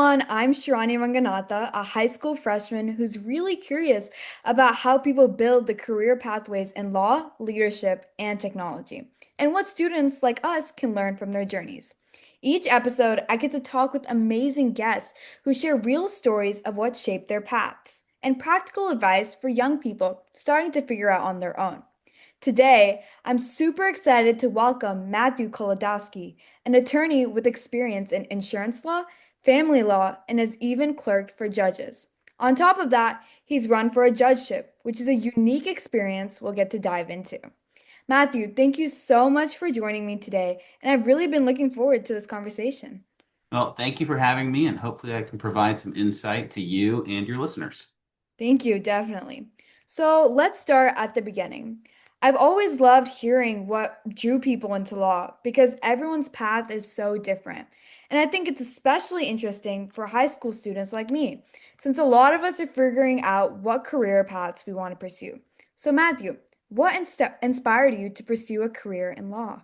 everyone. I'm Sharanya Ranganatha, a high school freshman who's really curious about how people build the career pathways in law, leadership, and technology, and what students like us can learn from their journeys. Each episode, I get to talk with amazing guests who share real stories of what shaped their paths and practical advice for young people starting to figure out on their own. Today, I'm super excited to welcome Matthew Kolodoski, an attorney with experience in insurance law, family law, and has even clerked for judges. On top of that, he's run for a judgeship, which is a unique experience we'll get to dive into. Matthew, thank you so much for joining me today, and I've really been looking forward to this conversation. Well, thank you for having me, and hopefully I can provide some insight to you and your listeners. Thank you, definitely. So let's start at the beginning. I've always loved hearing what drew people into law because everyone's path is so different. And I think it's especially interesting for high school students like me, since a lot of us are figuring out what career paths we want to pursue. So, Matthew, what inspired you to pursue a career in law?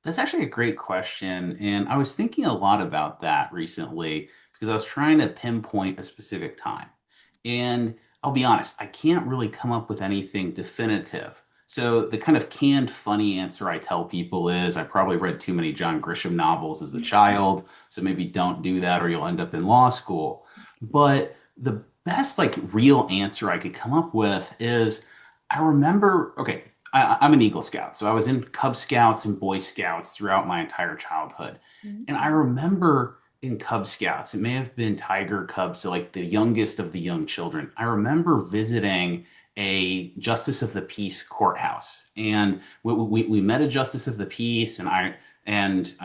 That's actually a great question, and I was thinking a lot about that recently because I was trying to pinpoint a specific time. And I'll be honest, I can't really come up with anything definitive. So the kind of canned funny answer I tell people is I probably read too many John Grisham novels as a child, so maybe don't do that or you'll end up in law school. But the best real answer I could come up with is I remember, okay, I'm an Eagle Scout, so I was in Cub Scouts and Boy Scouts throughout my entire childhood. And I remember in Cub Scouts, it may have been Tiger Cubs, so like the youngest of the young children. I remember visiting a Justice of the Peace courthouse, and we met a Justice of the Peace, and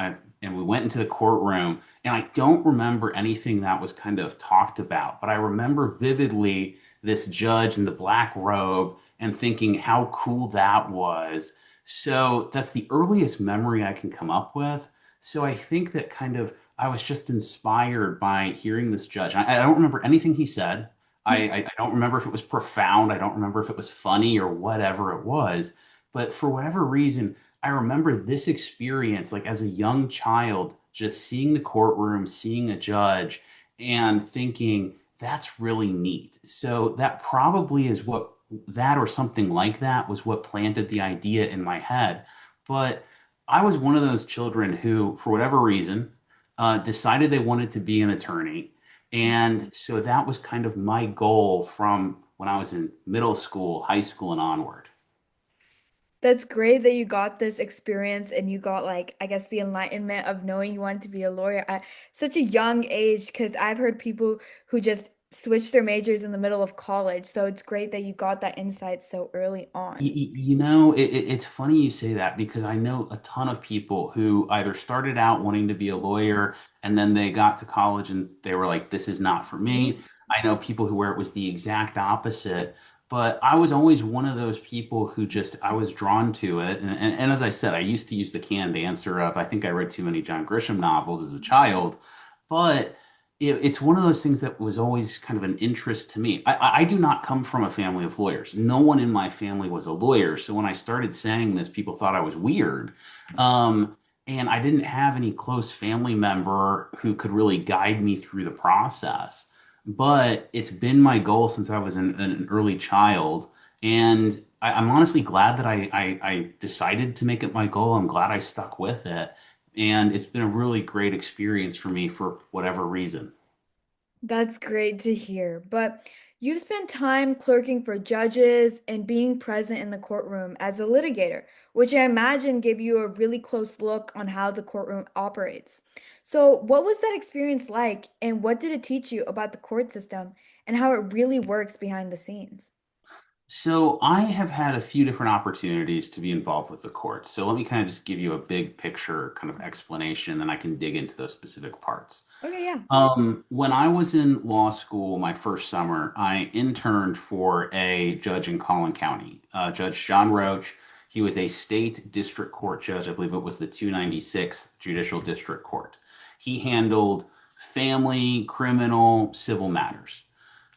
we went into the courtroom, and I don't remember anything that was kind of talked about, but I remember vividly this judge in the black robe and thinking how cool that was. So that's the earliest memory I can come up with. So I think that kind of I was just inspired by hearing this judge. I don't remember anything he said. I don't remember if it was profound. I don't remember if it was funny or whatever it was. But for whatever reason, I remember this experience, like as a young child, just seeing the courtroom, seeing a judge, and thinking, that's really neat. So that probably is what that or something like that was what planted the idea in my head. But I was one of those children who, for whatever reason, decided they wanted to be an attorney. And so that was kind of my goal from when I was in middle school, high school, and onward. That's great that you got this experience and you got like I guess the enlightenment of knowing you wanted to be a lawyer at such a young age because I've heard people who just switch their majors in the middle of college. So it's great that you got that insight so early on. It's funny you say that because I know a ton of people who either started out wanting to be a lawyer and then they got to college and they were like, this is not for me. I know people who where it was the exact opposite, but I was always one of those people who just I was drawn to it. And as I said, I used to use the canned answer of I think I read too many John Grisham novels as a child, but it's one of those things that was always kind of an interest to me. I do not come from a family of lawyers. No one in my family was a lawyer. So when I started saying this, people thought I was weird. And I didn't have any close family member who could really guide me through the process. But it's been my goal since I was an early child. And I'm honestly glad that I decided to make it my goal. I'm glad I stuck with it. And it's been a really great experience for me for whatever reason. That's great to hear. But you've spent time clerking for judges and being present in the courtroom as a litigator, which I imagine gave you a really close look on how the courtroom operates. So, what was that experience like, and what did it teach you about the court system and how it really works behind the scenes? So I have had a few different opportunities to be involved with the court. So let me kind of just give you a big picture kind of explanation, and I can dig into those specific parts. Okay, yeah. When I was in law school, my first summer, I interned for a judge in Collin County, Judge John Roach. He was a state district court judge. I believe it was the 296th Judicial District Court. He handled family, criminal, civil matters.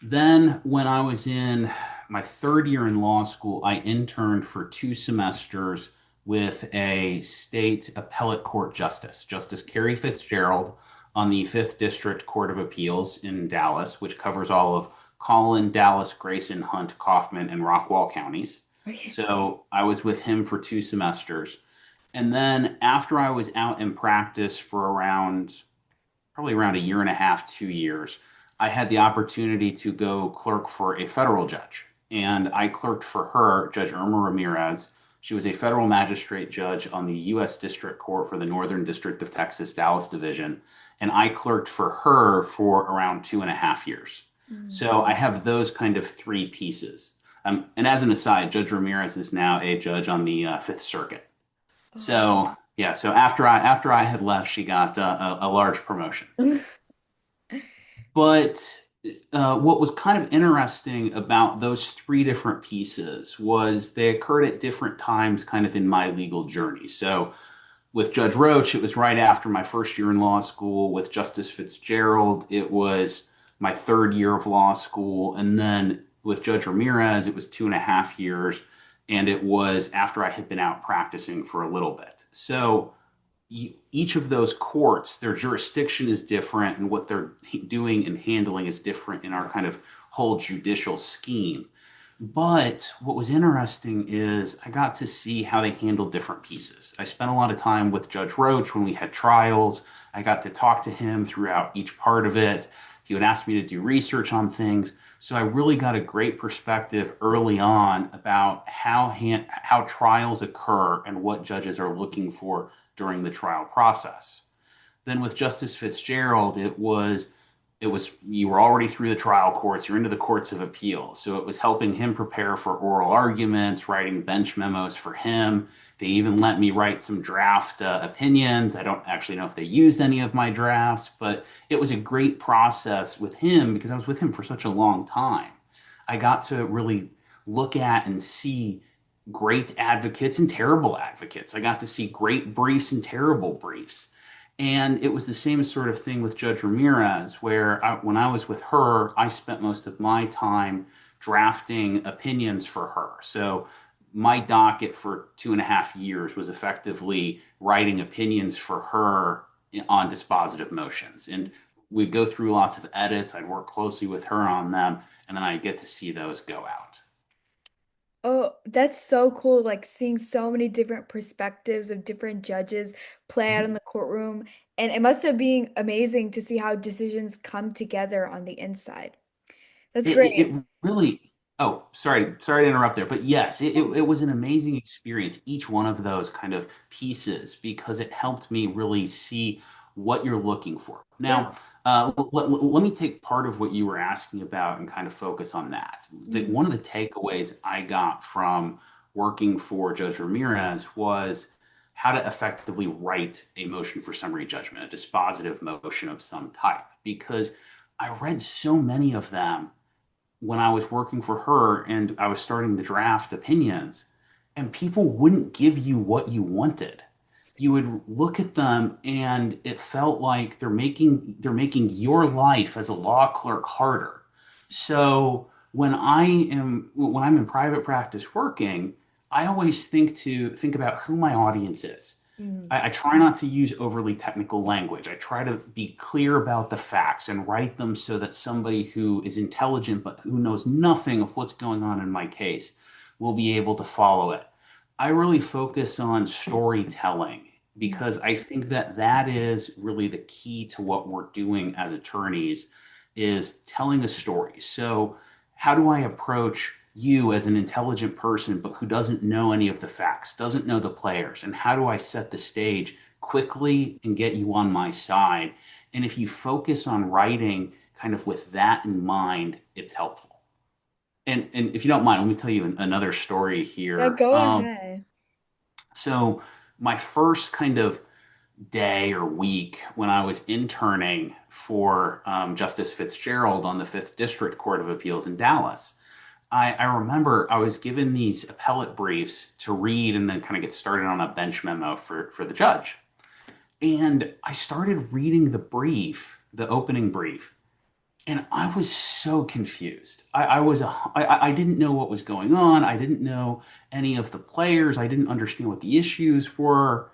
Then, when I was in my third year in law school, I interned for 2 semesters with a state appellate court justice, Justice Carrie Fitzgerald. on the Fifth District Court of Appeals in Dallas, which covers all of Collin, Dallas, Grayson, Hunt, Kaufman, and Rockwall counties. Okay. So I was with him for 2 semesters. And then after I was out in practice for probably around a year and a half, 2 years, I had the opportunity to go clerk for a federal judge. And I clerked for her, Judge Irma Ramirez. She was a federal magistrate judge on the U.S. District Court for the Northern District of Texas, Dallas Division. And I clerked for her for around 2.5 years. Mm. So I have those kind of three pieces. And as an aside, Judge Ramirez is now a judge on the Fifth Circuit. Oh. So yeah, so after I had left, she got a large promotion. But what was kind of interesting about those three different pieces was they occurred at different times, kind of in my legal journey. So with Judge Roach, it was right after my first year in law school. With Justice Fitzgerald, it was my third year of law school. And then with Judge Ramirez, it was 2.5 years. And it was after I had been out practicing for a little bit. So each of those courts, their jurisdiction is different, and what they're doing and handling is different in our kind of whole judicial scheme. But what was interesting is I got to see how they handled different pieces. I spent a lot of time with Judge Roach when we had trials. I got to talk to him throughout each part of it. He would ask me to do research on things. So I really got a great perspective early on about how trials occur and what judges are looking for during the trial process. Then with Justice Fitzgerald, it was you were already through the trial courts, you're into the courts of appeal. So it was helping him prepare for oral arguments, writing bench memos for him. They even let me write some draft opinions. I don't actually know if they used any of my drafts, but it was a great process with him because I was with him for such a long time. I got to really look at and see great advocates and terrible advocates. I got to see great briefs and terrible briefs. And it was the same sort of thing with Judge Ramirez, where when I was with her, I spent most of my time drafting opinions for her. So my docket for 2.5 years was effectively writing opinions for her on dispositive motions. And we'd go through lots of edits. I'd work closely with her on them, and then I get to see those go out. Oh, that's so cool. Like seeing so many different perspectives of different judges play out in the courtroom. And it must have been amazing to see how decisions come together on the inside. That's It great. really, oh, sorry to interrupt there, but yes, it was an amazing experience, each one of those kind of pieces, because it helped me really see what you're looking for. Yeah. Now, let me take part of what you were asking about and kind of focus on that. Mm. One of the takeaways I got from working for Judge Ramirez was how to effectively write a motion for summary judgment, a dispositive motion of some type, because I read so many of them when I was working for her and I was starting to draft opinions, and people wouldn't give you what you wanted. You would look at them and it felt like they're making your life as a law clerk harder. So when I'm in private practice working, I always think about who my audience is. Mm. I try not to use overly technical language. I try to be clear about the facts and write them so that somebody who is intelligent but who knows nothing of what's going on in my case will be able to follow it. I really focus on storytelling Mm. because I think that that is really the key to what we're doing as attorneys is telling a story. So, how do I approach you as an intelligent person, but who doesn't know any of the facts, doesn't know the players? And how do I set the stage quickly and get you on my side? And if you focus on writing kind of with that in mind, it's helpful. And if you don't mind, let me tell you another story Yeah, here. go ahead. So my first kind of day or week when I was interning for Justice Fitzgerald on the Fifth District Court of Appeals in Dallas, I remember I was given these appellate briefs to read and then kind of get started on a bench memo for the judge. And I started reading the brief, the opening brief, and I was so confused. I didn't know what was going on. I didn't know any of the players. I didn't understand what the issues were.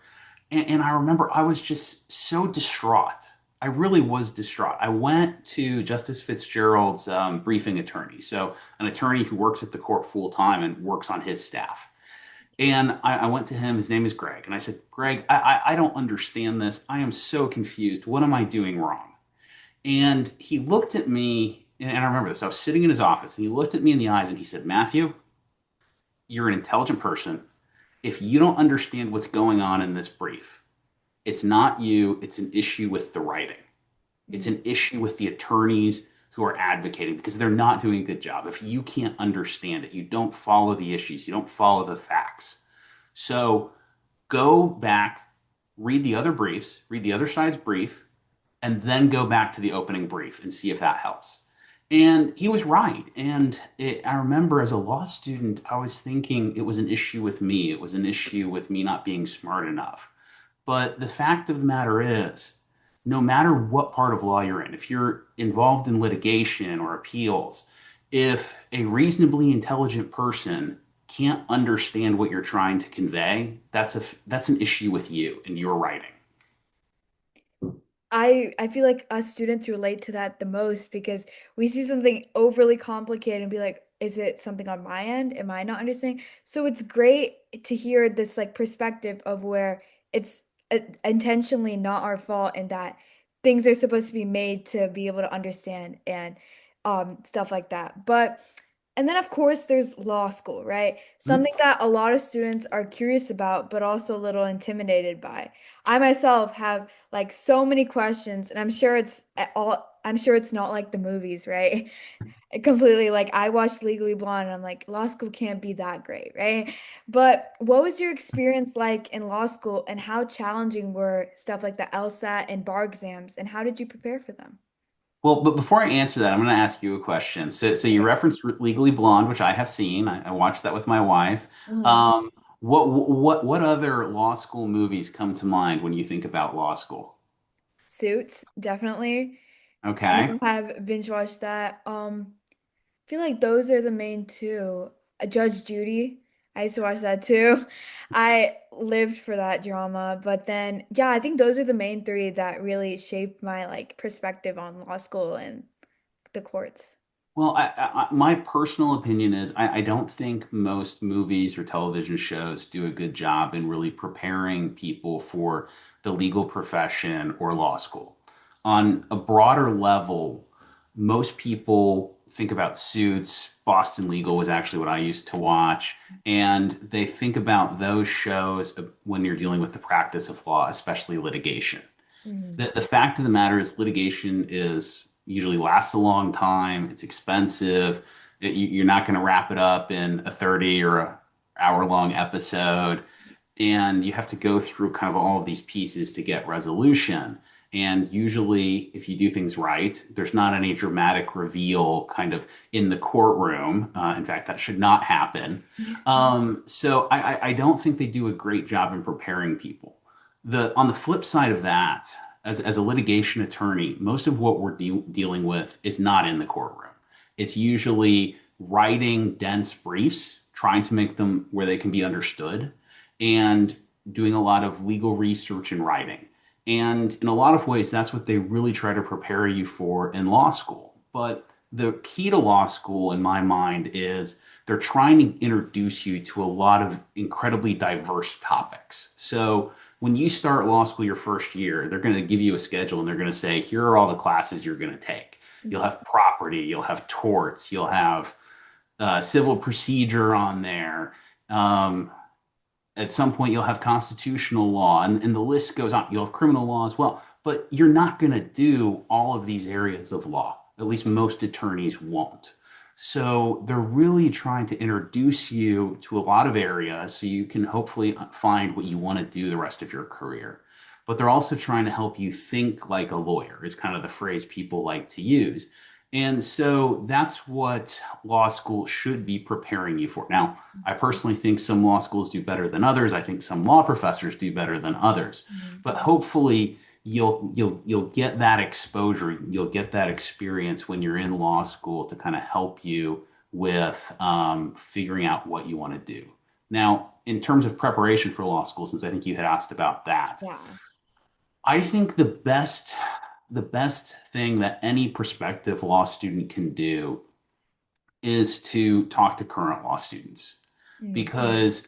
And I remember I was just so distraught. I really was distraught. I went to Justice Fitzgerald's briefing attorney, so an attorney who works at the court full time and works on his staff. And I went to him. His name is Greg, and I said, "Greg, I don't understand this. I am so confused. What am I doing wrong?" And he looked at me, and I remember this. I was sitting in his office, and he looked at me in the eyes, and he said, "Matthew, you're an intelligent person. If you don't understand what's going on in this brief, it's not you. It's an issue with the writing." It's Mm. an issue with the attorneys who are advocating because they're not doing a good job. If you can't understand it, you don't follow the issues, you don't follow the facts. So go back, read the other briefs, read the other side's brief, and then go back to the opening brief and see if that helps. And he was right. I remember as a law student, I was thinking it was an issue with me. It was an issue with me not being smart enough. But the fact of the matter is, no matter what part of law you're in, if you're involved in litigation or appeals, if a reasonably intelligent person can't understand what you're trying to convey, that's an issue with you and your writing. I feel like us students relate to that the most because we see something overly complicated and be like, is it something on my end? Am I not understanding? So it's great to hear this like perspective of where it's intentionally not our fault and that things are supposed to be made to be able to understand and stuff like that. But and then of course there's law school, right? Something that a lot of students are curious about but also a little intimidated by. I myself have like so many questions and I'm sure it's not like the movies, right? Completely like I watched Legally Blonde and I'm like law school can't be that great, right? But what was your experience like in law school and how challenging were stuff like the LSAT and bar exams and how did you prepare for them? Well, but before I answer that, I'm going to ask you a question. So you Okay. referenced Legally Blonde, which I have seen. I watched that with my wife. Mhm. Um, what other law school movies come to mind when you think about law school? Suits, definitely. Okay. Have binge watched that. I feel like those are the main two. Judge Judy. I used to watch that too. I lived for that drama, but then yeah, I think those are the main three that really shaped my like perspective on law school and the courts. Well, my personal opinion is I don't think most movies or television shows do a good job in really preparing people for the legal profession or law school. On a broader level, most people think about Suits. Boston Legal was actually what I used to watch, and they think about those shows when you're dealing with the practice of law, especially litigation. Mhm. The fact of the matter is litigation is usually lasts a long time. It's expensive. You're not going to wrap it up in a 30 or a hour long episode. And you have to go through kind of all of these pieces to get resolution. And usually, if you do things right, there's not any dramatic reveal kind of in the courtroom. In fact, that should not happen. So I don't think they do a great job in preparing people. On the flip side of that, as a litigation attorney, most of what we're dealing with is not in the courtroom. It's usually writing dense briefs, trying to make them where they can be understood, and doing a lot of legal research and writing. And in a lot of ways, that's what they really try to prepare you for in law school. But the key to law school, in my mind, is they're trying to introduce you to a lot of incredibly diverse topics. So when you start law school your first year, they're going to give you a schedule and they're going to say, here are all the classes you're going to take. You'll Mhm. have property, you'll have torts, you'll have civil procedure on there. Um, at some point, you'll have constitutional law, and the list goes on. You'll have criminal law as well. But you're not going to do all of these areas of law. At least most attorneys won't. So they're really trying to introduce you to a lot of areas so you can hopefully find what you want to do the rest of your career. But they're also trying to help you think like a lawyer, is kind of the phrase people like to use. And so that's what law school should be preparing you for. Now, I personally think some law schools do better than others. I think some law professors do better than others. Mhm. But hopefully you'll get that exposure, you'll get that experience when you're in law school to kind of help you with figuring out what you want to do. Now, in terms of preparation for law school, since I think you had asked about that, Yeah. I think the best the best thing that any prospective law student can do is to talk to current law students Mm, because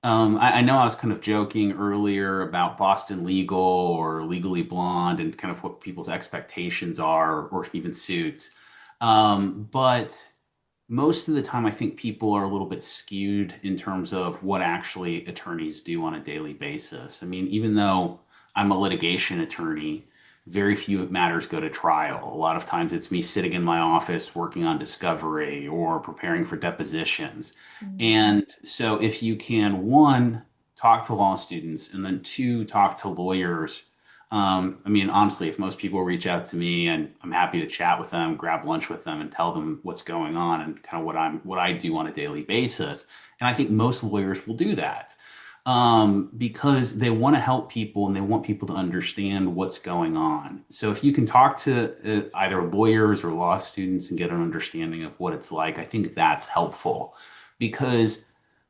I know I was kind of joking earlier about Boston Legal or Legally Blonde and kind of what people's expectations are, or even Suits. But most of the time, I think people are a little bit skewed in terms of what actually attorneys do on a daily basis. I mean, even though I'm a litigation attorney, very few matters go to trial. A lot of times it's me sitting in my office working on discovery or preparing for depositions. mm, And so, if you can, one, talk to law students, and then two, talk to lawyers. I mean, honestly, if most people reach out to me and I'm happy to chat with them, grab lunch with them and tell them what's going on and kind of what I do on a daily basis. And I think most lawyers will do that because they want to help people and they want people to understand what's going on. So if you can talk to either lawyers or law students and get an understanding of what it's like, I think that's helpful because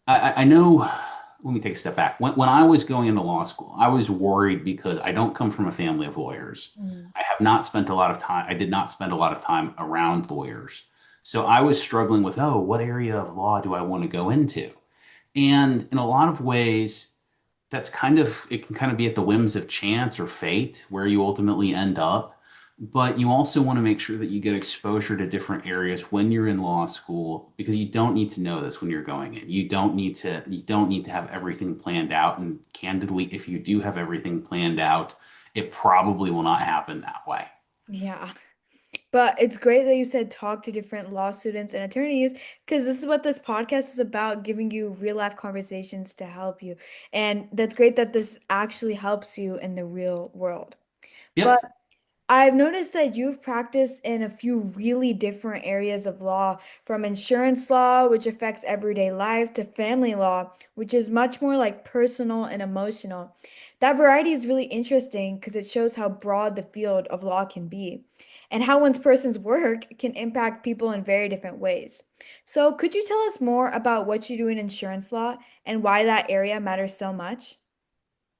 I know, let me take a step back. When I was going into law school, I was worried because I don't come from a family of lawyers. mm. I have not spent a lot of time, I did not spend a lot of time around lawyers. So I was struggling with, oh, what area of law do I want to go into? And in a lot of ways, that's kind of it can kind of be at the whims of chance or fate where you ultimately end up. But you also want to make sure that you get exposure to different areas when you're in law school because you don't need to know this when you're going in. You don't need to have everything planned out. And candidly, if you do have everything planned out, it probably will not happen that way. Yeah. But it's great that you said talk to different law students and attorneys because this is what this podcast is about, giving you real life conversations to help you. And that's great that this actually helps you in the real world. But Yep. I've noticed that you've practiced in a few really different areas of law, from insurance law, which affects everyday life, to family law, which is much more like personal and emotional. That variety is really interesting because it shows how broad the field of law can be and how one person's work can impact people in very different ways. So, could you tell us more about what you do in insurance law and why that area matters so much?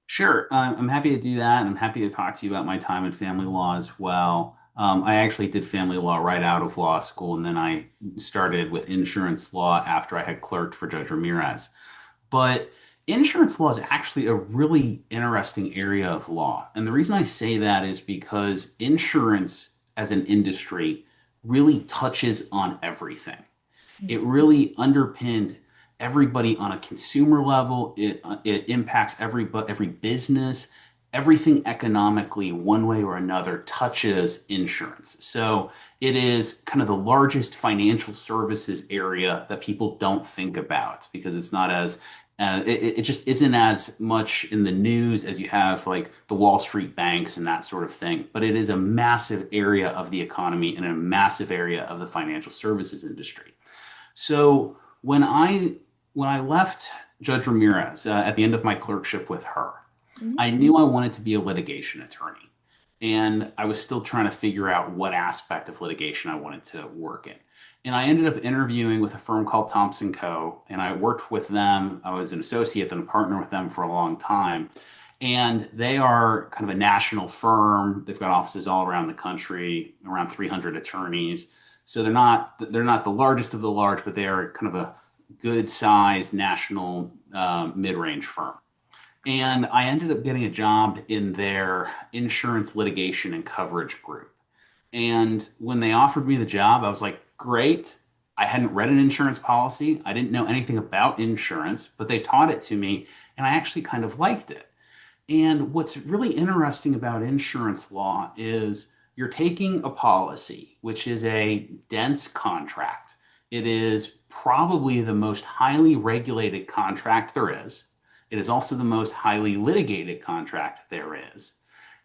Sure. I'm happy to do that. And I'm happy to talk to you about my time in family law as well. I actually did family law right out of law school, and then I started with insurance law after I had clerked for Judge Ramirez. But insurance law is actually a really interesting area of law. And the reason I say that is because insurance as an industry really touches on everything. It really underpins everybody on a consumer level. It impacts every business, everything economically, one way or another, touches insurance. So it is kind of the largest financial services area that people don't think about because it's not as it just isn't as much in the news as you have like the Wall Street banks and that sort of thing. But it is a massive area of the economy and a massive area of the financial services industry. So when I left Judge Ramirez at the end of my clerkship with her, Mhm. I knew I wanted to be a litigation attorney, and I was still trying to figure out what aspect of litigation I wanted to work in. And I ended up interviewing with a firm called Thompson Co. And I worked with them. I was an associate and a partner with them for a long time. And they are kind of a national firm. They've got offices all around the country, around 300 attorneys. So they're not the largest of the large, but they are kind of a good sized national mid-range firm. And I ended up getting a job in their insurance litigation and coverage group. And when they offered me the job, I was like, great. I hadn't read an insurance policy. I didn't know anything about insurance, but they taught it to me, and I actually kind of liked it. And what's really interesting about insurance law is you're taking a policy, which is a dense contract. It is probably the most highly regulated contract there is. It is also the most highly litigated contract there is.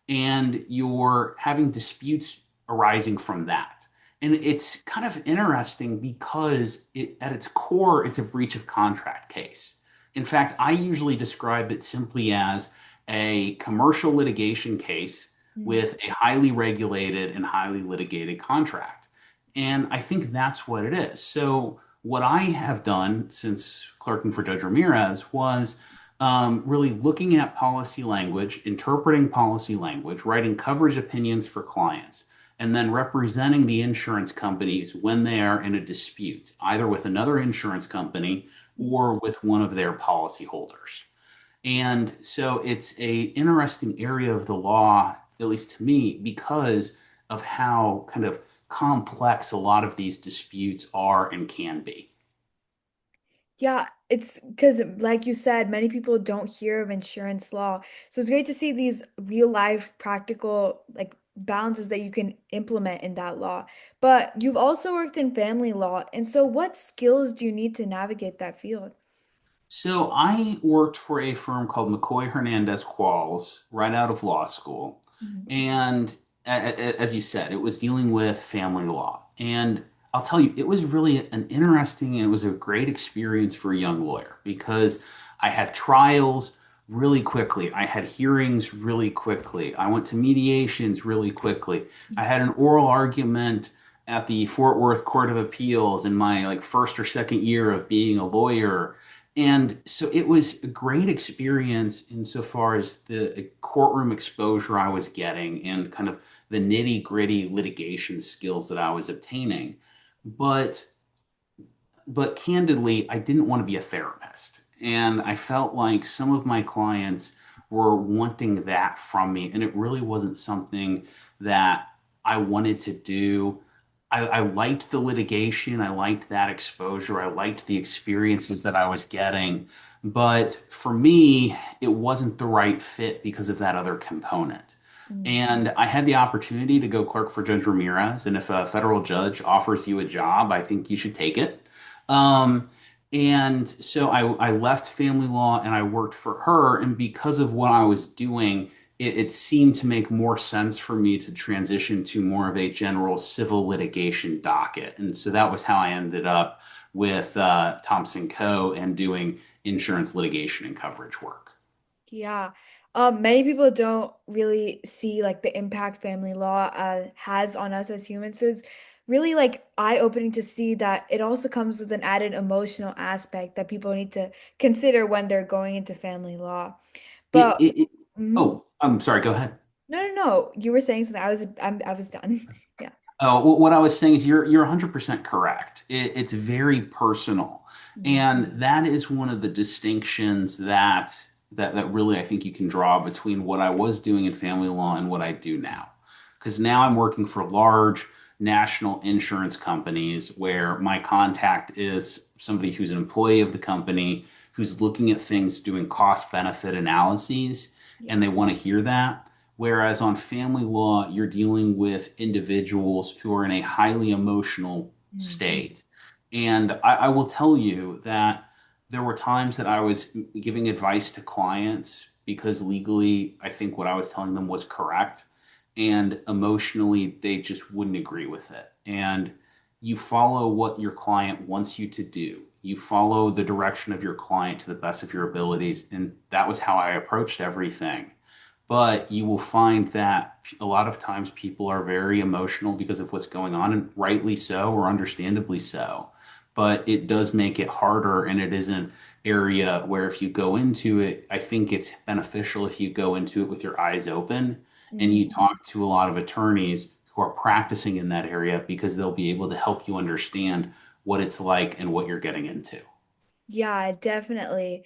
And you're having disputes arising from that. And it's kind of interesting because at its core, it's a breach of contract case. In fact, I usually describe it simply as a commercial litigation case Mm. with a highly regulated and highly litigated contract. And I think that's what it is. So, what I have done since clerking for Judge Ramirez was really looking at policy language, interpreting policy language, writing coverage opinions for clients, and then representing the insurance companies when they are in a dispute, either with another insurance company or with one of their policyholders. And so it's a interesting area of the law, at least to me, because of how kind of complex a lot of these disputes are and can be. Yeah, it's because, like you said, many people don't hear of insurance law. So it's great to see these real life practical like balances that you can implement in that law. But you've also worked in family law. And so what skills do you need to navigate that field? So I worked for a firm called McCoy Hernandez Qualls right out of law school. Mhm. And as you said, it was dealing with family law. And I'll tell you, it was really an interesting and it was a great experience for a young lawyer because I had trials really quickly. I had hearings really quickly. I went to mediations really quickly. I had an oral argument at the Fort Worth Court of Appeals in my like first or second year of being a lawyer. And so it was a great experience insofar as the courtroom exposure I was getting and kind of the nitty gritty litigation skills that I was obtaining. But but candidly, I didn't want to be a therapist. And I felt like some of my clients were wanting that from me. And it really wasn't something that I wanted to do. I liked the litigation. I liked that exposure. I liked the experiences that I was getting. But for me, it wasn't the right fit because of that other component. Mhm. And I had the opportunity to go clerk for Judge Ramirez. And if a federal judge offers you a job, I think you should take it. Um, and so I left family law and I worked for her. And because of what I was doing, it seemed to make more sense for me to transition to more of a general civil litigation docket. And so that was how I ended up with Thompson Co. and doing insurance litigation and coverage work. Yeah. Many people don't really see like the impact family law has on us as humans. So it's really like eye-opening to see that it also comes with an added emotional aspect that people need to consider when they're going into family law. It, But it, it, mhm. oh, I'm sorry, go ahead. No, no, no. You were saying something. I was done. Yeah. Oh, what I was saying is you're 100% correct. It's very personal. Mhm. And that is one of the distinctions that really I think you can draw between what I was doing in family law and what I do now. Because now I'm working for large national insurance companies where my contact is somebody who's an employee of the company who's looking at things doing cost benefit analyses Yeah. and they want to hear that. Whereas on family law, you're dealing with individuals who are in a highly emotional Mhm. state. And I will tell you that there were times that I was giving advice to clients because legally, I think what I was telling them was correct. And emotionally, they just wouldn't agree with it. And you follow what your client wants you to do. You follow the direction of your client to the best of your abilities. And that was how I approached everything. But you will find that a lot of times people are very emotional because of what's going on, and rightly so, or understandably so. But it does make it harder, and it is an area where if you go into it, I think it's beneficial if you go into it with your eyes open and you Mhm. talk to a lot of attorneys who are practicing in that area because they'll be able to help you understand what it's like and what you're getting into. Yeah, definitely.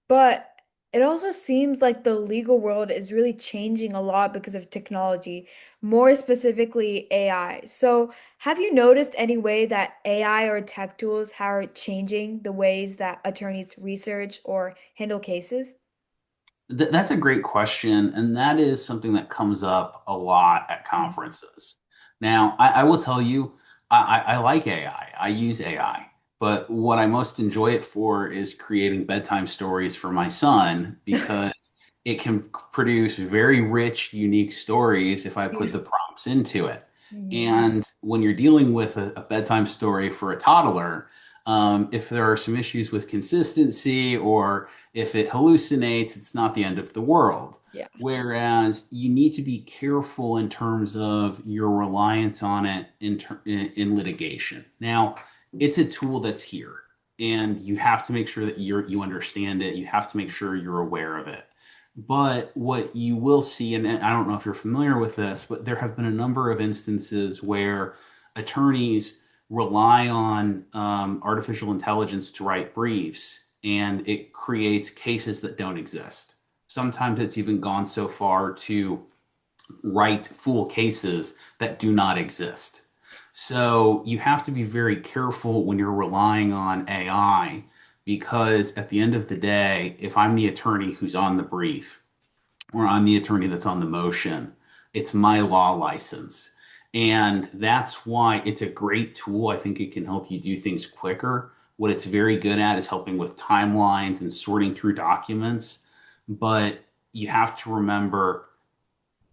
But it also seems like the legal world is really changing a lot because of technology, more specifically AI. So, have you noticed any way that AI or tech tools are changing the ways that attorneys research or handle cases? That's a great question, and that is something that comes up a lot at Mm. conferences. Now, I will tell you, I like AI. I use AI, but what I most enjoy it for is creating bedtime stories for my son because it can produce very rich, unique stories if I put Yeah. the prompts into it. Mhm. And when you're dealing with a bedtime story for a toddler, if there are some issues with consistency or if it hallucinates, it's not the end of the world. Yeah. Whereas you need to be careful in terms of your reliance on it in litigation. Now, it's a tool that's here. and you have to make sure that you understand it. You have to make sure you're aware of it. But what you will see, and I don't know if you're familiar with this, but there have been a number of instances where attorneys rely on artificial intelligence to write briefs, and it creates cases that don't exist. Sometimes it's even gone so far to write full cases that do not exist. So you have to be very careful when you're relying on AI because at the end of the day, if I'm the attorney who's on the brief or I'm the attorney that's on the motion, it's my law license. And that's why it's a great tool. I think it can help you do things quicker. What it's very good at is helping with timelines and sorting through documents. But you have to remember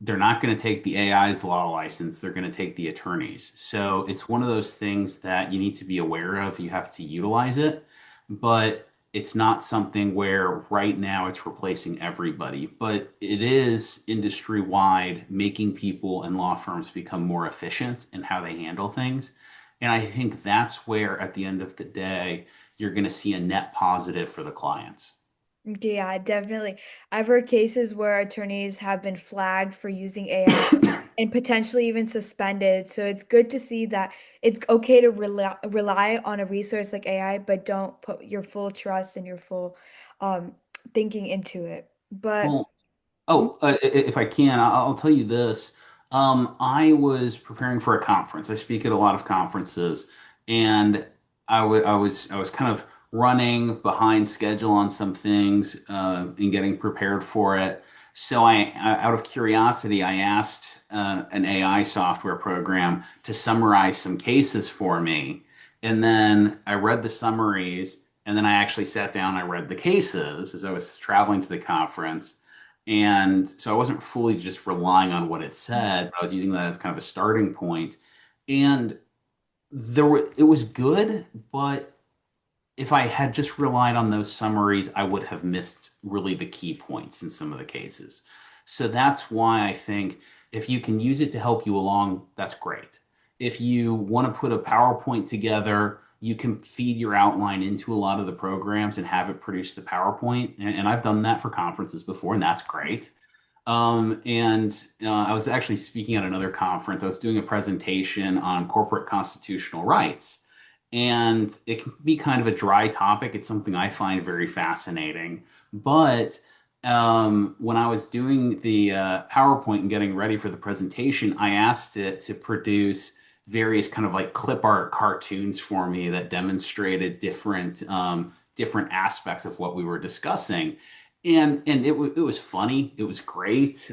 they're not going to take the AI's law license. They're going to take the attorneys. So it's one of those things that you need to be aware of. You have to utilize it, but it's not something where right now it's replacing everybody, but it is industry wide, making people and law firms become more efficient in how they handle things. And I think that's where, at the end of the day, you're going to see a net positive for the clients. Yeah, definitely. I've heard cases where attorneys have been flagged for using AI and potentially even suspended. So it's good to see that it's okay to rely on a resource like AI, but don't put your full trust and your full um, thinking into it. But Well, oh, if I can, I'll tell you this. I was preparing for a conference. I speak at a lot of conferences, and I was kind of running behind schedule on some things and getting prepared for it. So out of curiosity, I asked an AI software program to summarize some cases for me, and then I read the summaries, and then I actually sat down. I read the cases as I was traveling to the conference. And so I wasn't fully just relying on what it said, but I was using that as kind of a starting point. And it was good, but if I had just relied on those summaries, I would have missed really the key points in some of the cases. So that's why I think if you can use it to help you along, that's great. If you want to put a PowerPoint together, you can feed your outline into a lot of the programs and have it produce the PowerPoint. And I've done that for conferences before, and that's great. I was actually speaking at another conference. I was doing a presentation on corporate constitutional rights. And it can be kind of a dry topic. It's something I find very fascinating. But when I was doing the PowerPoint and getting ready for the presentation, I asked it to produce various kind of like clip art cartoons for me that demonstrated different aspects of what we were discussing. And it was funny. It was great.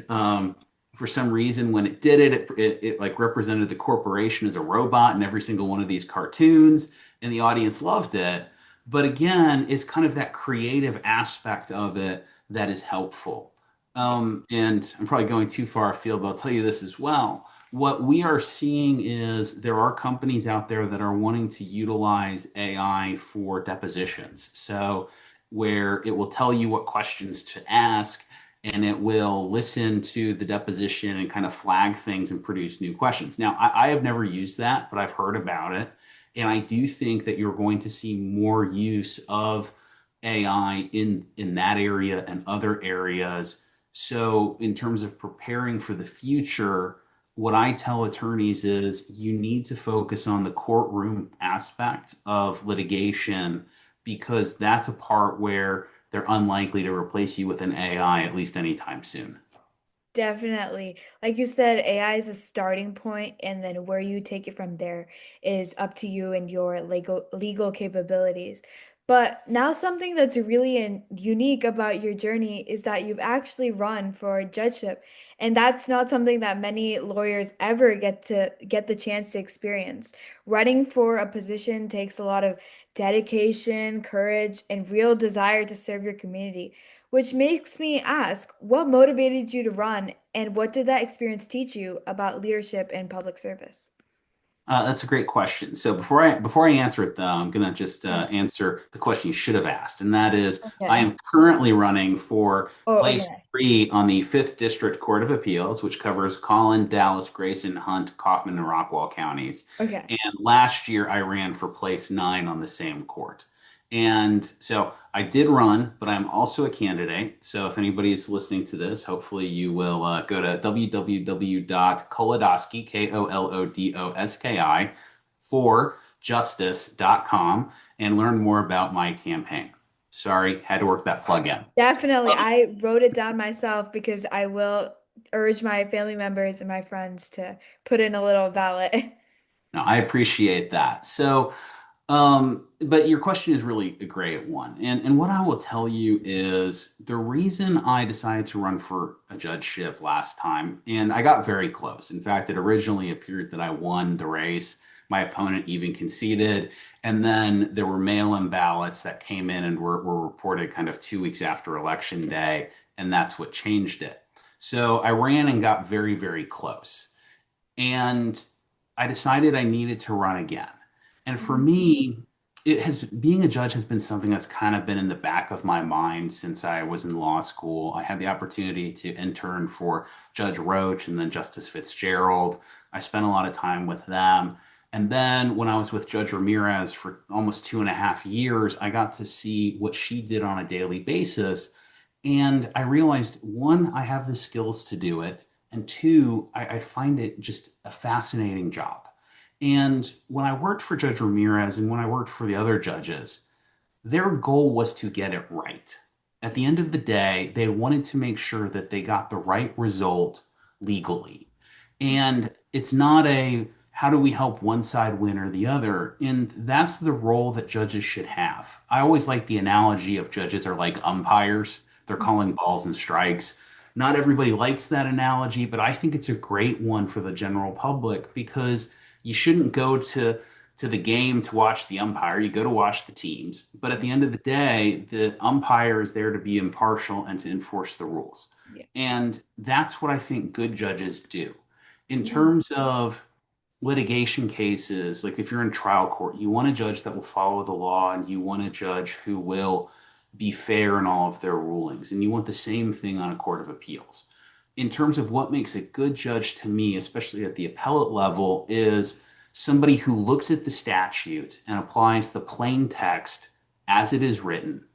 For some reason, when it did it like represented the corporation as a robot in every single one of these cartoons, and the audience loved it. But again, it's kind of that creative aspect of it that is helpful. And I'm probably going too far afield, but I'll tell you this as well. What we are seeing is there are companies out there that are wanting to utilize AI for depositions. So, where it will tell you what questions to ask and it will listen to the deposition and kind of flag things and produce new questions. Now, I have never used that, but I've heard about it. And I do think that you're going to see more use of AI in that area and other areas. So, in terms of preparing for the future, what I tell attorneys is you need to focus on the courtroom aspect of litigation because that's a part where they're unlikely to replace you with an AI at least anytime soon. definitely. Like you said, AI is a starting point, and then where you take it from there is up to you and your legal capabilities. But now something that's really unique about your journey is that you've actually run for judgeship, and that's not something that many lawyers ever get the chance to experience. Running for a position takes a lot of dedication, courage, and real desire to serve your community. Which makes me ask, what motivated you to run, and what did that experience teach you about leadership and public service? That's a great question. So before I answer it, though, I'm going to just answer the question you should have asked, and that is, I Okay. am currently running for Oh, place okay. 3 on the Fifth District Court of Appeals, which covers Collin, Dallas, Grayson, Hunt, Kaufman, and Rockwall counties. Okay. And last year, I ran for place 9 on the same court. And so I did run, but I'm also a candidate. So if anybody's listening to this, hopefully you will go to www.kolodoski, KOLODOSKI, for justice.com and learn more about my campaign. Sorry, had to work that plug in. Definitely. I wrote it down myself because I will urge my family members and my friends to put in a little ballot. No, I appreciate that. So, but your question is really a great one. And what I will tell you is the reason I decided to run for a judgeship last time, and I got very close. In fact, it originally appeared that I won the race. My opponent even conceded. And then there were mail-in ballots that came in and were reported kind of 2 weeks after election day, and that's what changed it. So I ran and got very, very close. And I decided I needed to run again. And for Mhm. me, it has being a judge has been something that's kind of been in the back of my mind since I was in law school. I had the opportunity to intern for Judge Roach and then Justice Fitzgerald. I spent a lot of time with them. And then when I was with Judge Ramirez for almost 2.5 years, I got to see what she did on a daily basis. And I realized one, I have the skills to do it. And two, I find it just a fascinating job. And when I worked for Judge Ramirez and when I worked for the other judges, their goal was to get it right. At the end of the day, they wanted to make sure that they got the right result legally. And it's not a how do we help one side win or the other? And that's the role that judges should have. I always like the analogy of judges are like umpires, they're calling balls and strikes. Not everybody likes that analogy, but I think it's a great one for the general public because you shouldn't go to the game to watch the umpire. You go to watch the teams. But at the end of the day, the umpire is there to be impartial and to enforce the rules. Yeah. And that's what I think good judges do. In Yeah. terms of litigation cases, like if you're in trial court, you want a judge that will follow the law and you want a judge who will be fair in all of their rulings. And you want the same thing on a court of appeals. In terms of what makes a good judge to me, especially at the appellate level, is somebody who looks at the statute and applies the plain text as it is written.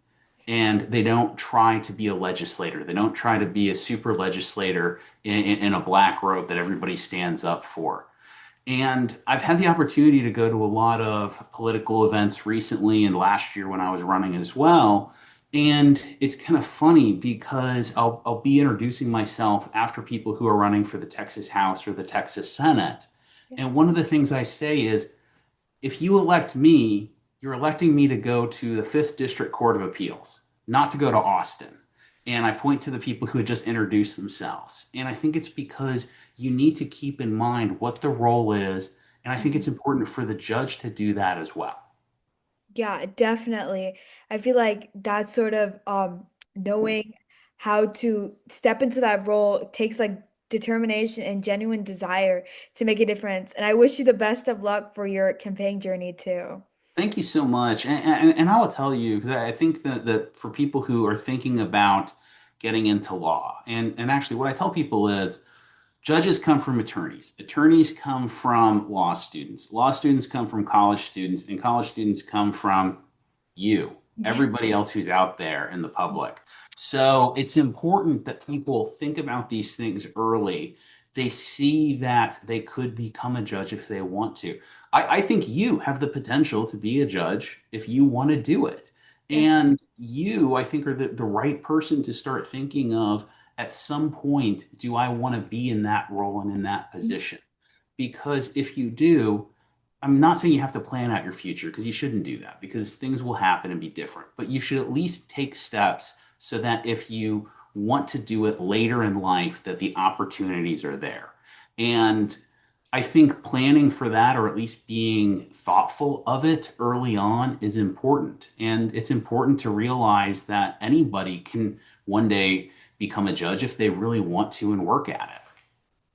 And they don't try to be a legislator. They don't try to be a super legislator in a black robe that everybody stands up for. And I've had the opportunity to go to a lot of political events recently and last year when I was running as well. And it's kind of funny because I'll be introducing myself after people who are running for the Texas House or the Texas Senate. Yeah. And one of the things I say is, if you elect me, you're electing me to go to the Fifth District Court of Appeals, not to go to Austin. And I point to the people who had just introduced themselves. And I think it's because you need to keep in mind what the role is. And I think Mhm. it's important for the judge to do that as well. Yeah, definitely. I feel like that sort of knowing how to step into that role takes like determination and genuine desire to make a difference. And I wish you the best of luck for your campaign journey too. Thank you so much. And I will tell you, because I think that for people who are thinking about getting into law, and actually what I tell people is, judges come from attorneys. Attorneys come from law students. Law students come from college students, and college students come from you, Yeah. everybody else who's out there in the public. So it's important that people think about these things early. They see that they could become a judge if they want to. I think you have the potential to be a judge if you want to do it. Yeah. And you, I think, are the right person to start thinking of at some point, do I want to be in that role and in that position? Because if you do, I'm not saying you have to plan out your future because you shouldn't do that because things will happen and be different. But you should at least take steps so that if you want to do it later in life, that the opportunities are there. And I think planning for that or at least being thoughtful of it early on is important. And it's important to realize that anybody can one day become a judge if they really want to and work at it.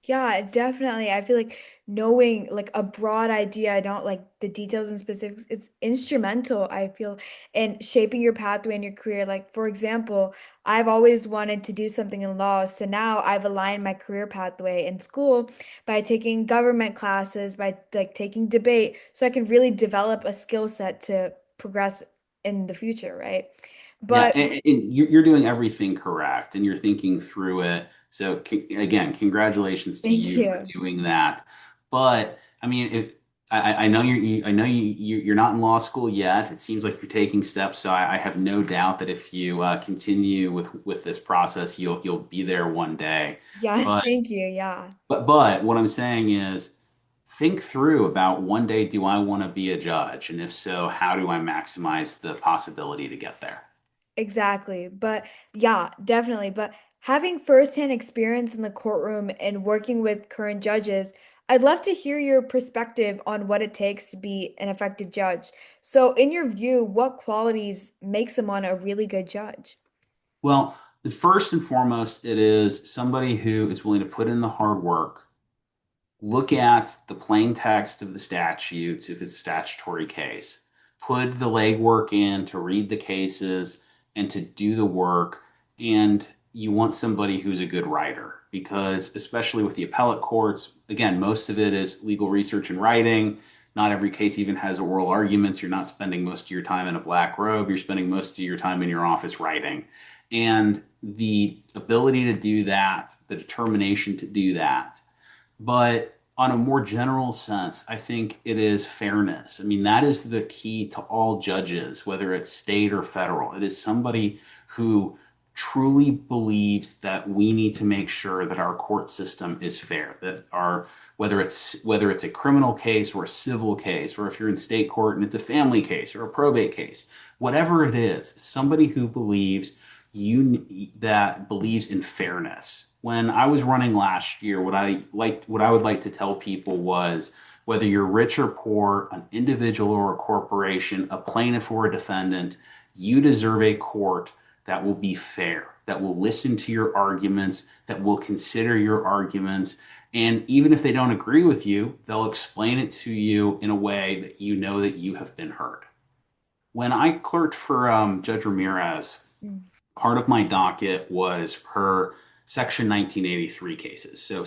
Yeah, definitely. I feel like knowing like a broad idea, I don't like the details and specifics, it's instrumental, I feel, in shaping your pathway in your career. Like, for example, I've always wanted to do something in law. So now I've aligned my career pathway in school by taking government classes, by like taking debate, so I can really develop a skill set to progress. in the future, right? Yeah, But and you're doing everything correct, and you're thinking through it. So again, congratulations to thank you for you. doing that. But I mean, I know I know you're not in law school yet. It seems like you're taking steps. So I have no doubt that if you continue with this process, you'll be there one day. Yeah, But thank you. Yeah. but what I'm saying is, think through about one day, do I want to be a judge? And if so, how do I maximize the possibility to get there? Exactly. But yeah, definitely. But having firsthand experience in the courtroom and working with current judges, I'd love to hear your perspective on what it takes to be an effective judge. So, in your view, what qualities make someone a really good judge? Well, first and foremost, it is somebody who is willing to put in the hard work, look at the plain text of the statutes if it's a statutory case, put the legwork in to read the cases and to do the work. And you want somebody who's a good writer because, especially with the appellate courts, again, most of it is legal research and writing. Not every case even has oral arguments. You're not spending most of your time in a black robe. You're spending most of your time in your office writing. And the ability to do that, the determination to do that, but on a more general sense, I think it is fairness. I mean, that is the key to all judges, whether it's state or federal. It is somebody who truly believes that we need to make sure that our court system is fair, that our whether it's a criminal case or a civil case, or if you're in state court and it's a family case or a probate case, whatever it is, somebody who believes that believes in fairness. When I was running last year, what I would like to tell people was whether you're rich or poor, an individual or a corporation, a plaintiff or a defendant, you deserve a court that will be fair, that will listen to your arguments, that will consider your arguments. And even if they don't agree with you, they'll explain it to you in a way that you know that you have been heard. When I clerked for Judge Ramirez, Mm, part of my docket was her Section 1983 cases, so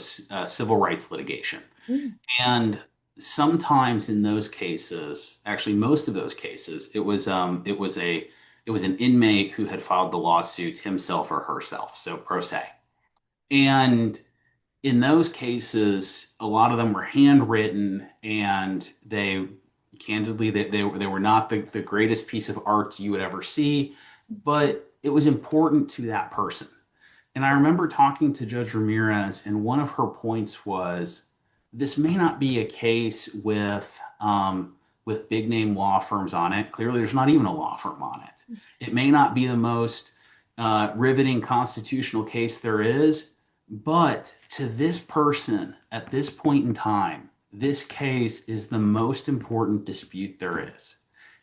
civil rights litigation. mm, And sometimes in those cases, actually most of those cases, it was an inmate who had filed the lawsuit himself or herself, so pro se. And in those cases, a lot of them were handwritten, and they candidly they were not the greatest piece of art you would ever see, but it was important to that person. And I remember talking to Judge Ramirez, and one of her points was this may not be a case with big name law firms on it. Clearly, there's not even a law firm on it. It may not be the most riveting constitutional case there is, but to this person at this point in time, this case is the most important dispute there is.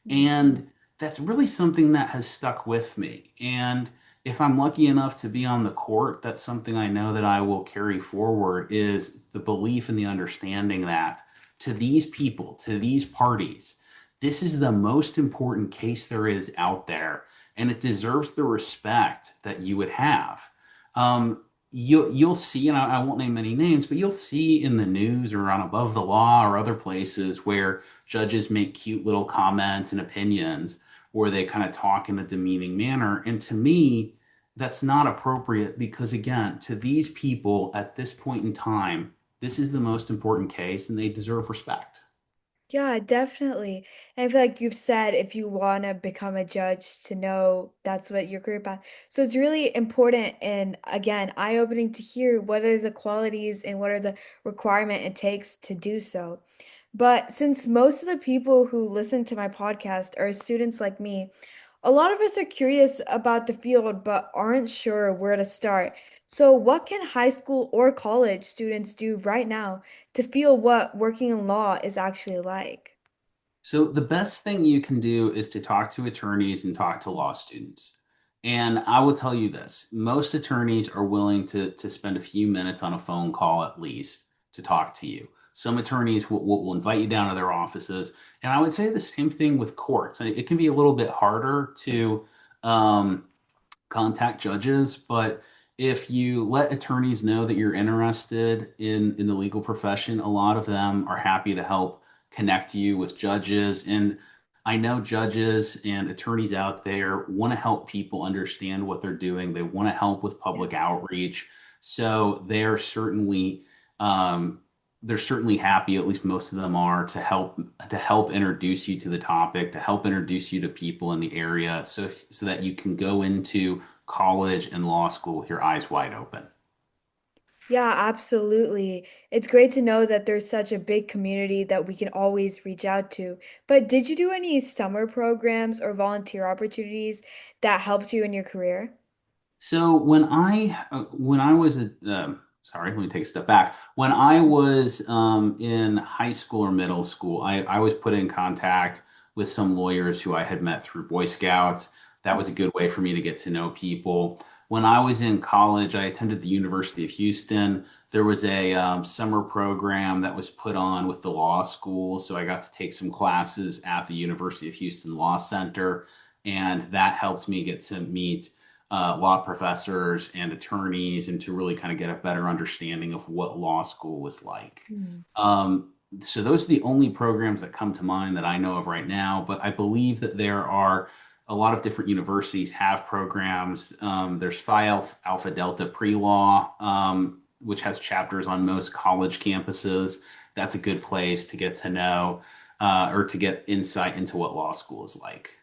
mm. And that's really something that has stuck with me. And if I'm lucky enough to be on the court, that's something I know that I will carry forward is the belief and the understanding that to these people, to these parties, this is the most important case there is out there, and it deserves the respect that you would have. You'll see, and I won't name any names, but you'll see in the news or on Above the Law or other places where judges make cute little comments and opinions, or they kind of talk in a demeaning manner. And to me, that's not appropriate because, again, to these people at this point in time, this is the most important case and they deserve respect. Yeah, definitely. And I feel like you've said if you want to become a judge to know that's what your career path. So it's really important and again, eye-opening to hear what are the qualities and what are the requirement it takes to do so. But since most of the people who listen to my podcast are students like me, a lot of us are curious about the field but aren't sure where to start. So what can high school or college students do right now to feel what working in law is actually like? So the best thing you can do is to talk to attorneys and talk to law students. And I will tell you this, most attorneys are willing to spend a few minutes on a phone call at least to talk to you. Some attorneys will invite you down to their offices. And I would say the same thing with courts. It can be a little bit harder to um, contact judges, but if you let attorneys know that you're interested in the legal profession, a lot of them are happy to help connect you with judges. And I know judges and attorneys out there want to help people understand what they're doing. They want to help with Yeah. public outreach. So um, they're certainly happy, at least most of them are, to help introduce you to the topic, to help introduce you to people in the area, so that you can go into college and law school with your eyes wide open. Yeah, absolutely. It's great to know that there's such a big community that we can always reach out to. But did you do any summer programs or volunteer opportunities that helped you in your career? So when I was sorry, let me take a step back. When I was in high school or middle school, I was put in contact with some lawyers who I had met through Boy Scouts. That was a good way for me to get to know people. When I was in college, I attended the University of Houston. There was a summer program that was put on with the law school, so I got to take some classes at the University of Houston Law Center, and that helped me get to meet law professors and attorneys and to really kind of get a better understanding of what law school was like. Hmm. So those are the only programs that come to mind that I know of right now, but I believe that there are a lot of different universities have programs. There's Phi Alpha Delta Pre-Law, which has chapters on most college campuses. That's a good place to get to know or to get insight into what law school is like.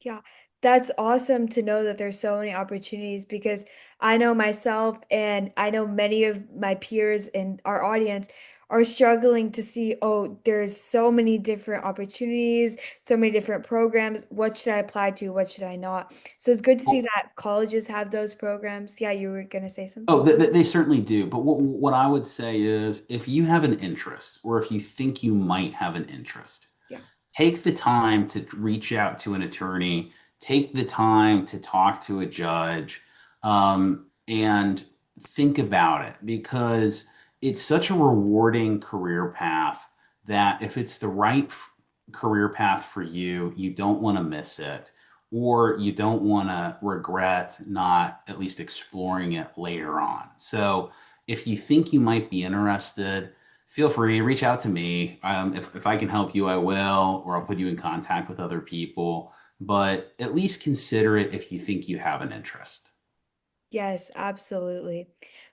Yeah, that's awesome to know that there's so many opportunities because I know myself and I know many of my peers in our audience are struggling to see, oh, there's so many different opportunities, so many different programs. What should I apply to? What should I not? So it's good to see Well, that colleges have those programs. Yeah, you were gonna say oh, something? they certainly do. But what I would say is if you have an interest or if you think you might have an interest, Yeah. take the time to reach out to an attorney, take the time to talk to a judge, and think about it because it's such a rewarding career path that if it's the right career path for you, you don't want to miss it, or you don't want to regret not at least exploring it later on. So if you think you might be interested, feel free, reach out to me. If I can help you, I will, or I'll put you in contact with other people. But at least consider it if you think you have an interest. Yes, absolutely.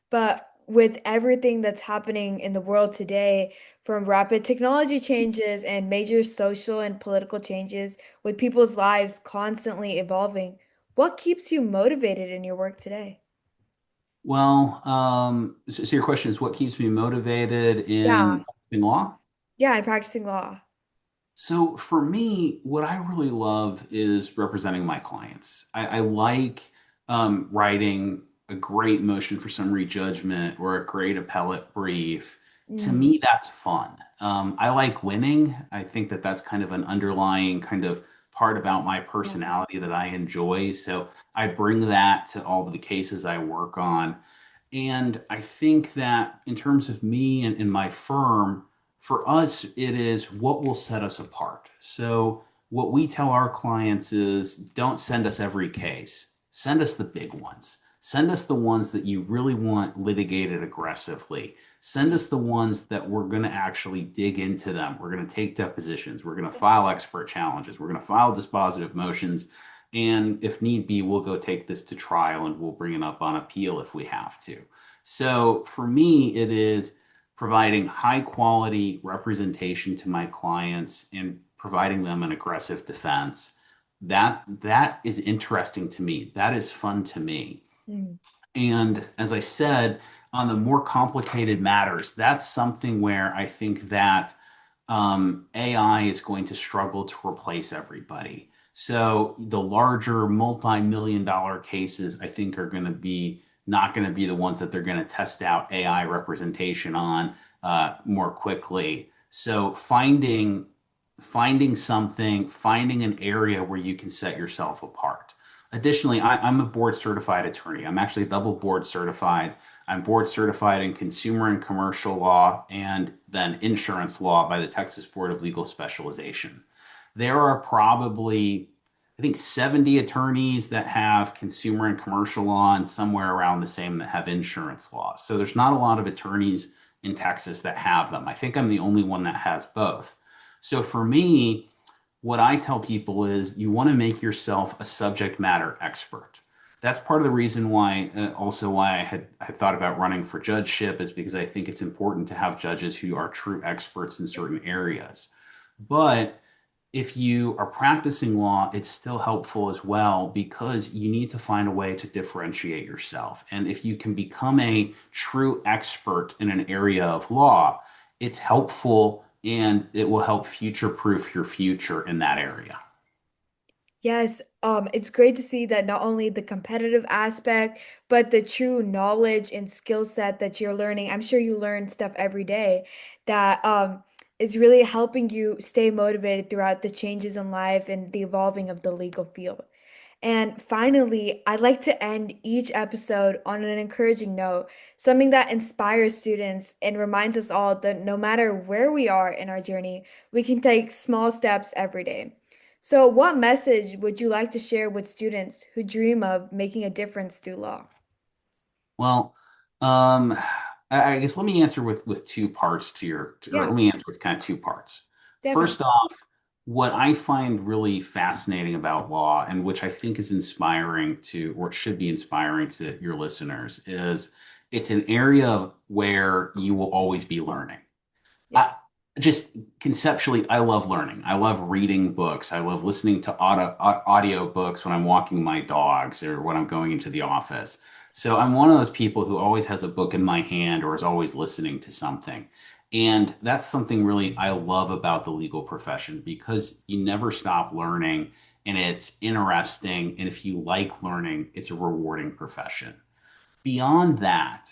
But with everything that's happening in the world today, from rapid technology changes and major social and political changes, with people's lives constantly evolving, what keeps you motivated in your work today? Well, so your question is what keeps me motivated Yeah, in law? yeah, and practicing law. So for me, what I really love is representing my clients. I like writing a great motion for summary judgment or a great appellate brief. To Mm, me, that's fun. I like winning. I think that that's kind of an underlying kind of part about my yeah. personality that I enjoy. So I bring that to all of the cases I work on. And I think that in terms of me and my firm, for us, it is what will set us apart. So, what we tell our clients is don't send us every case, send us the big ones. Send us the ones that you really want litigated aggressively. Send us the ones that we're going to actually dig into them. We're going to take depositions. We're going to file expert challenges. We're going to file dispositive motions. And if need be, we'll go take this to trial and we'll bring it up on appeal if we have to. So for me, it is providing high quality representation to my clients and providing them an aggressive defense. That is interesting to me. That is fun to me. Mm, And as I said, on the more complicated matters, that's something where I think that AI is going to struggle to replace everybody. So the larger multi-million dollar cases, I think, are going to be not going to be the ones that they're going to test out AI representation on more quickly. So finding an area where you can set yourself apart. Additionally, I'm a board certified attorney. I'm actually double board certified. I'm board certified in consumer and commercial law and then insurance law by the Texas Board of Legal Specialization. There are probably, I think, 70 attorneys that have consumer and commercial law and somewhere around the same that have insurance law. So there's not a lot of attorneys in Texas that have them. I think I'm the only one that has both. So for me, what I tell people is you want to make yourself a subject matter expert. That's part of the reason why, also why I had thought about running for judgeship is because I think it's important to have judges who are true experts in certain areas. But if you are practicing law, it's still helpful as well because you need to find a way to differentiate yourself. And if you can become a true expert in an area of law, it's helpful and it will help future-proof your future in that area. Yes, it's great to see that not only the competitive aspect, but the true knowledge and skill set that you're learning. I'm sure you learn stuff every day that is really helping you stay motivated throughout the changes in life and the evolving of the legal field. And finally, I'd like to end each episode on an encouraging note, something that inspires students and reminds us all that no matter where we are in our journey, we can take small steps every day. So, what message would you like to share with students who dream of making a difference through law? Well, um, I guess let me answer with two parts to or Yeah, let me answer with kind of two parts. definitely. First off, what I find really fascinating about law, and which I think is inspiring to, or should be inspiring to your listeners, is it's an area where you will always be learning. I Yes. just conceptually, I love learning. I love reading books. I love listening to audio books when I'm walking my dogs or when I'm going into the office. So I'm one of those people who always has a book in my hand or is always listening to something. And that's something really I love about the legal profession because you never stop learning and it's interesting. And if you like learning, it's a rewarding profession. Beyond that,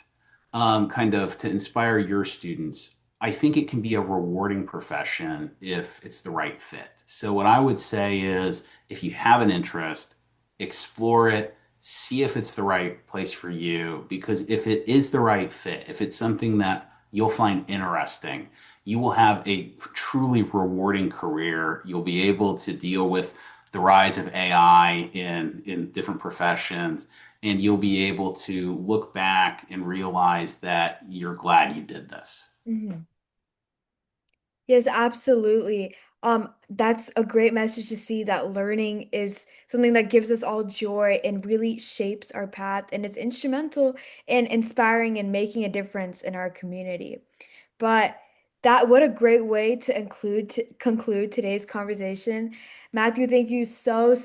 kind of to inspire your students, I think it can be a rewarding profession if it's the right fit. So, what I would say is if you have an interest, explore it, see if it's the right place for you. Because if it is the right fit, if it's something that you'll find interesting, you will have a truly rewarding career. You'll be able to deal with the rise of AI in different professions and you'll be able to look back and realize that you're glad you did this. Mhm. Yes, absolutely. That's a great message to see that learning is something that gives us all joy and really shapes our path, and it's instrumental in inspiring and making a difference in our community. But that what a great way to conclude today's conversation. Matthew, thank you so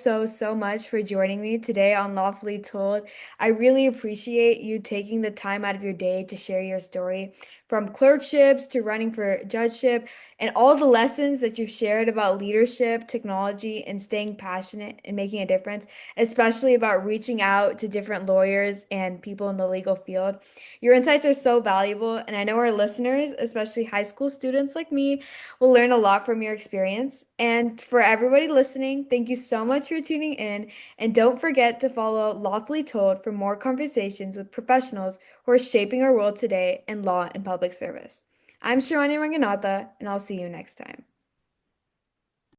much for joining me today on Lawfully Told. I really appreciate you taking the time out of your day to share your story, from clerkships to running for judgeship, and all the lessons that you've shared about leadership, technology, and staying passionate and making a difference, especially about reaching out to different lawyers and people in the legal field. Your insights are so valuable, and I know our listeners, especially high school students like me, will learn a lot from your experience. And for everybody listening, thank you so much for tuning in. And don't forget to follow Lawfully Told for more conversations with professionals who are shaping our world today in law and public service. I'm Sharanya Ranganatha, and I'll see you next time.